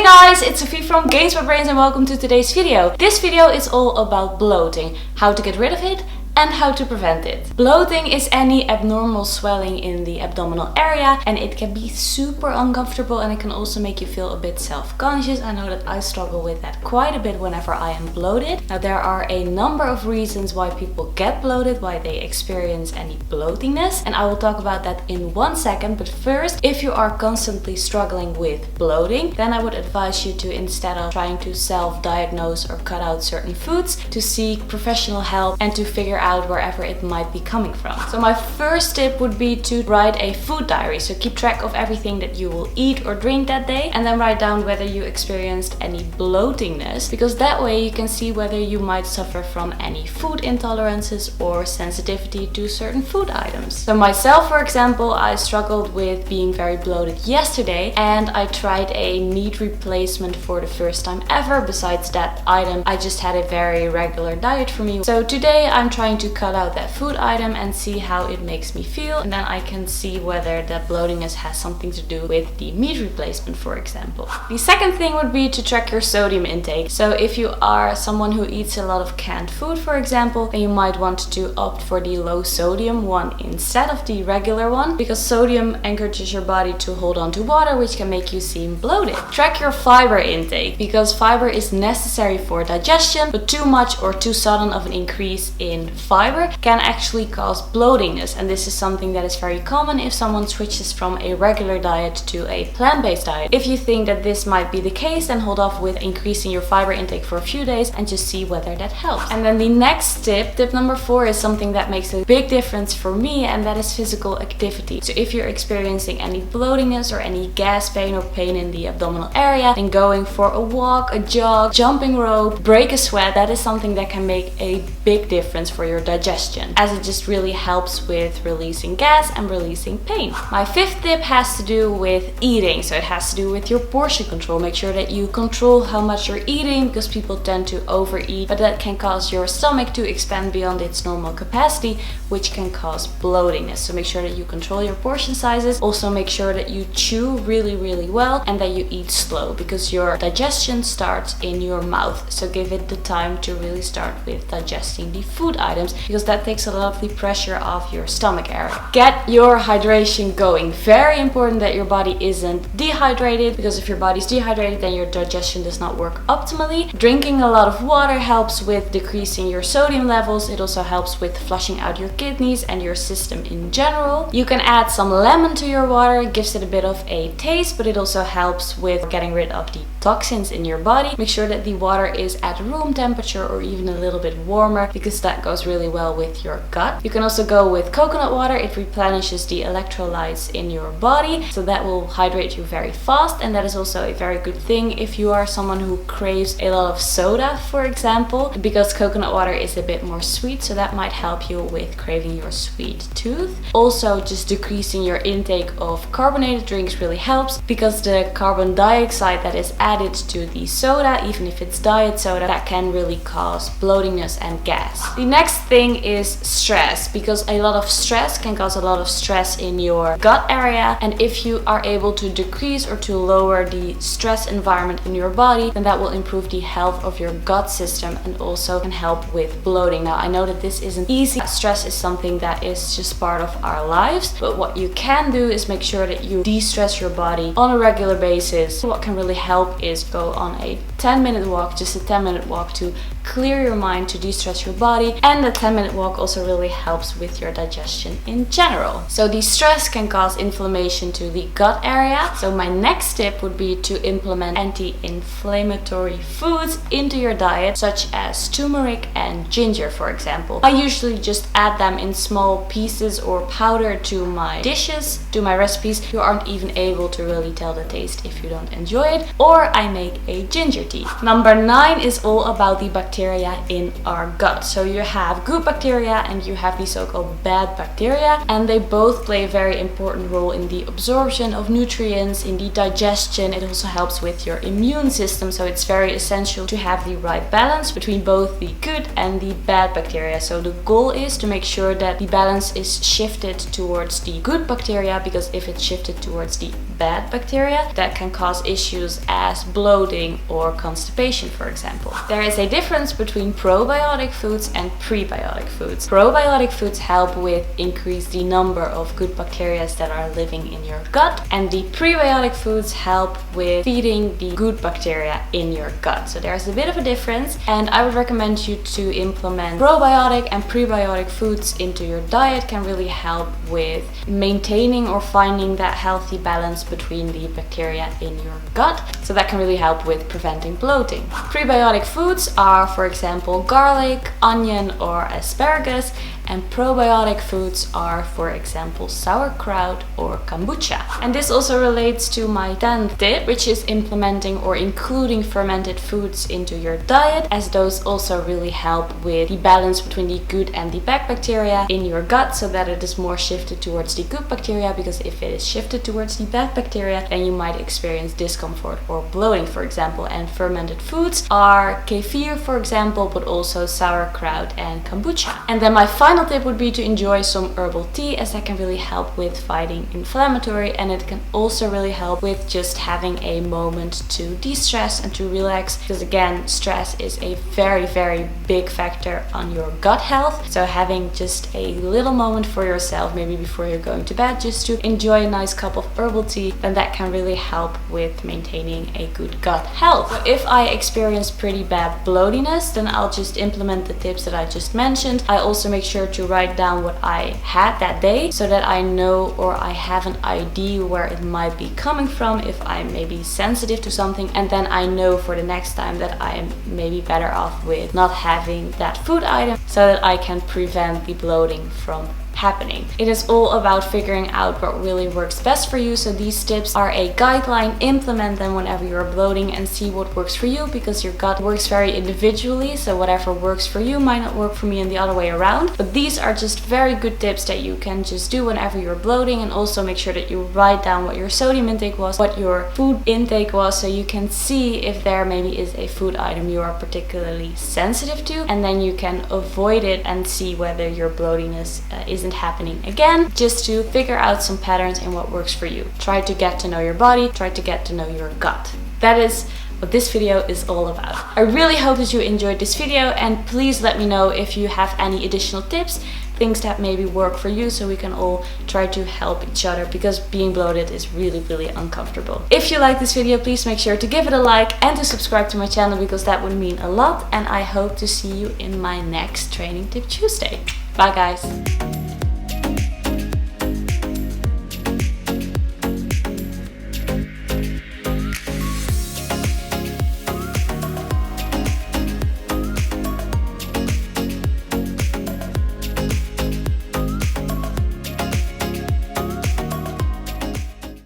guys, it's Sophie from GAINSBYBRAINS and welcome to today's video. This video is all about bloating, how to get rid of it and how to prevent it. Bloating is any abnormal swelling in the abdominal area and it can be super uncomfortable and it can also make you feel a bit self-conscious. I know that I struggle with that quite a bit whenever I am bloated. Now there are a number of reasons why people get bloated, why they experience any bloatiness, and I will talk about that in 1 second. But first, if you are constantly struggling with bloating, then I would advise you to, instead of trying to self-diagnose or cut out certain foods, to seek professional help and to figure out wherever it might be coming from. So my first tip would be to write a food diary. So keep track of everything that you will eat or drink that day and then write down whether you experienced any bloatingness, because that way you can see whether you might suffer from any food intolerances or sensitivity to certain food items. So myself, for example, I struggled with being very bloated yesterday and I tried a meat replacement for the first time ever. Besides that item, I just had a very regular diet for me. So today I'm trying to cut out that food item and see how it makes me feel, and then I can see whether that bloatingness has something to do with the meat replacement, for example. The second thing would be to track your sodium intake. So if you are someone who eats a lot of canned food, for example, then you might want to opt for the low sodium one instead of the regular one, because sodium encourages your body to hold on to water, which can make you seem bloated. Track your fiber intake, because fiber is necessary for digestion, but too much or too sudden of an increase in fiber can actually cause bloatingness, and this is something that is very common if someone switches from a regular diet to a plant-based diet. If you think that this might be the case, then hold off with increasing your fiber intake for a few days and just see whether that helps. And then the next tip number 4, is something that makes a big difference for me, and that is physical activity. So if you're experiencing any bloatingness or any gas pain or pain in the abdominal area, then going for a walk, a jog, jumping rope, break a sweat, that is something that can make a big difference for your digestion, as it just really helps with releasing gas and releasing pain. My 5th tip has to do with eating. So it has to do with your portion control. Make sure that you control how much you're eating, because people tend to overeat, but that can cause your stomach to expand beyond its normal capacity, which can cause bloatingness. So make sure that you control your portion sizes. Also make sure that you chew really well and that you eat slow, because your digestion starts in your mouth. So give it the time to really start with digesting the food items, because that takes a lot of the pressure off your stomach area. Get your hydration going. Very important that your body isn't dehydrated, because if your body's dehydrated, then your digestion does not work optimally. Drinking a lot of water helps with decreasing your sodium levels. It also helps with flushing out your kidneys and your system in general. You can add some lemon to your water. It gives it a bit of a taste, but it also helps with getting rid of the toxins in your body. Make sure that the water is at room temperature or even a little bit warmer, because that goes really well with your gut. You can also go with coconut water. It replenishes the electrolytes in your body, so that will hydrate you very fast, and that is also a very good thing if you are someone who craves a lot of soda, for example, because coconut water is a bit more sweet, so that might help you with craving your sweet tooth. Also, just decreasing your intake of carbonated drinks really helps, because the carbon dioxide that is added to the soda, even if it's diet soda, that can really cause bloatingness and gas. The next thing is stress, because a lot of stress can cause a lot of stress in your gut area, and if you are able to decrease or to lower the stress environment in your body, then that will improve the health of your gut system and also can help with bloating. Now I know that this isn't easy. Stress is something that is just part of our lives, but what you can do is make sure that you de-stress your body on a regular basis. What can really help is go on a 10-minute walk, just a 10-minute walk to clear your mind, to de-stress your body, and the 10-minute walk also really helps with your digestion in general. So the stress can cause inflammation to the gut area. So my next tip would be to implement anti-inflammatory foods into your diet, such as turmeric and ginger, for example. I usually just add them in small pieces or powder to my dishes, to my recipes. You aren't even able to really tell the taste if you don't enjoy it. Or I make a ginger acidity. Number 9 is all about the bacteria in our gut. So you have good bacteria and you have the so-called bad bacteria, and they both play a very important role in the absorption of nutrients, in the digestion. It also helps with your immune system, so it's very essential to have the right balance between both the good and the bad bacteria. So the goal is to make sure that the balance is shifted towards the good bacteria, because if it's shifted towards the bad bacteria, that can cause issues as bloating or constipation, for example. There is a difference between probiotic foods and prebiotic foods. Probiotic foods help with increase the number of good bacteria that are living in your gut, and the prebiotic foods help with feeding the good bacteria in your gut. So there's a bit of a difference, and I would recommend you to implement probiotic and prebiotic foods into your diet. Can really help with maintaining or finding that healthy balance between the bacteria in your gut, so that can really help with preventing bloating. Prebiotic foods are, for example, garlic, onion or asparagus, and probiotic foods are, for example, sauerkraut or kombucha. And this also relates to my 10th tip, which is implementing or including fermented foods into your diet, as those also really help with the balance between the good and the bad bacteria in your gut, so that it is more shifted towards the good bacteria, because if it is shifted towards the bad bacteria, then you might experience discomfort or bloating, for example. And fermented foods are kefir, for example, but also sauerkraut and kombucha. And then my final tip would be to enjoy some herbal tea, as that can really help with fighting inflammatory, and it can also really help with just having a moment to de-stress and to relax, because again, stress is a very big factor on your gut health. So having just a little moment for yourself, maybe before you're going to bed, just to enjoy a nice cup of herbal tea, then that can really help with maintaining a good gut health. So if I experience pretty bad bloatiness, then I'll just implement the tips that I just mentioned. I also make sure to write down what I had that day, so that I know, or I have an idea where it might be coming from, if I'm maybe sensitive to something, and then I know for the next time that I'm maybe better off with not having that food item, so that I can prevent the bloating from happening. It is all about figuring out what really works best for you. So these tips are a guideline. Implement them whenever you're bloating and see what works for you, because your gut works very individually. So whatever works for you might not work for me and the other way around. But these are just very good tips that you can just do whenever you're bloating. And also make sure that you write down what your sodium intake was, what your food intake was, so you can see if there maybe is a food item you are particularly sensitive to, and then you can avoid it and see whether your bloatiness isn't happening again, just to figure out some patterns in what works for you. Try to get to know your body, try to get to know your gut. That is what this video is all about. I really hope that you enjoyed this video, and please let me know if you have any additional tips, things that maybe work for you, so we can all try to help each other, because being bloated is really uncomfortable. If you like this video, please make sure to give it a like and to subscribe to my channel, because that would mean a lot, and I hope to see you in my next Training Tip Tuesday. Bye guys!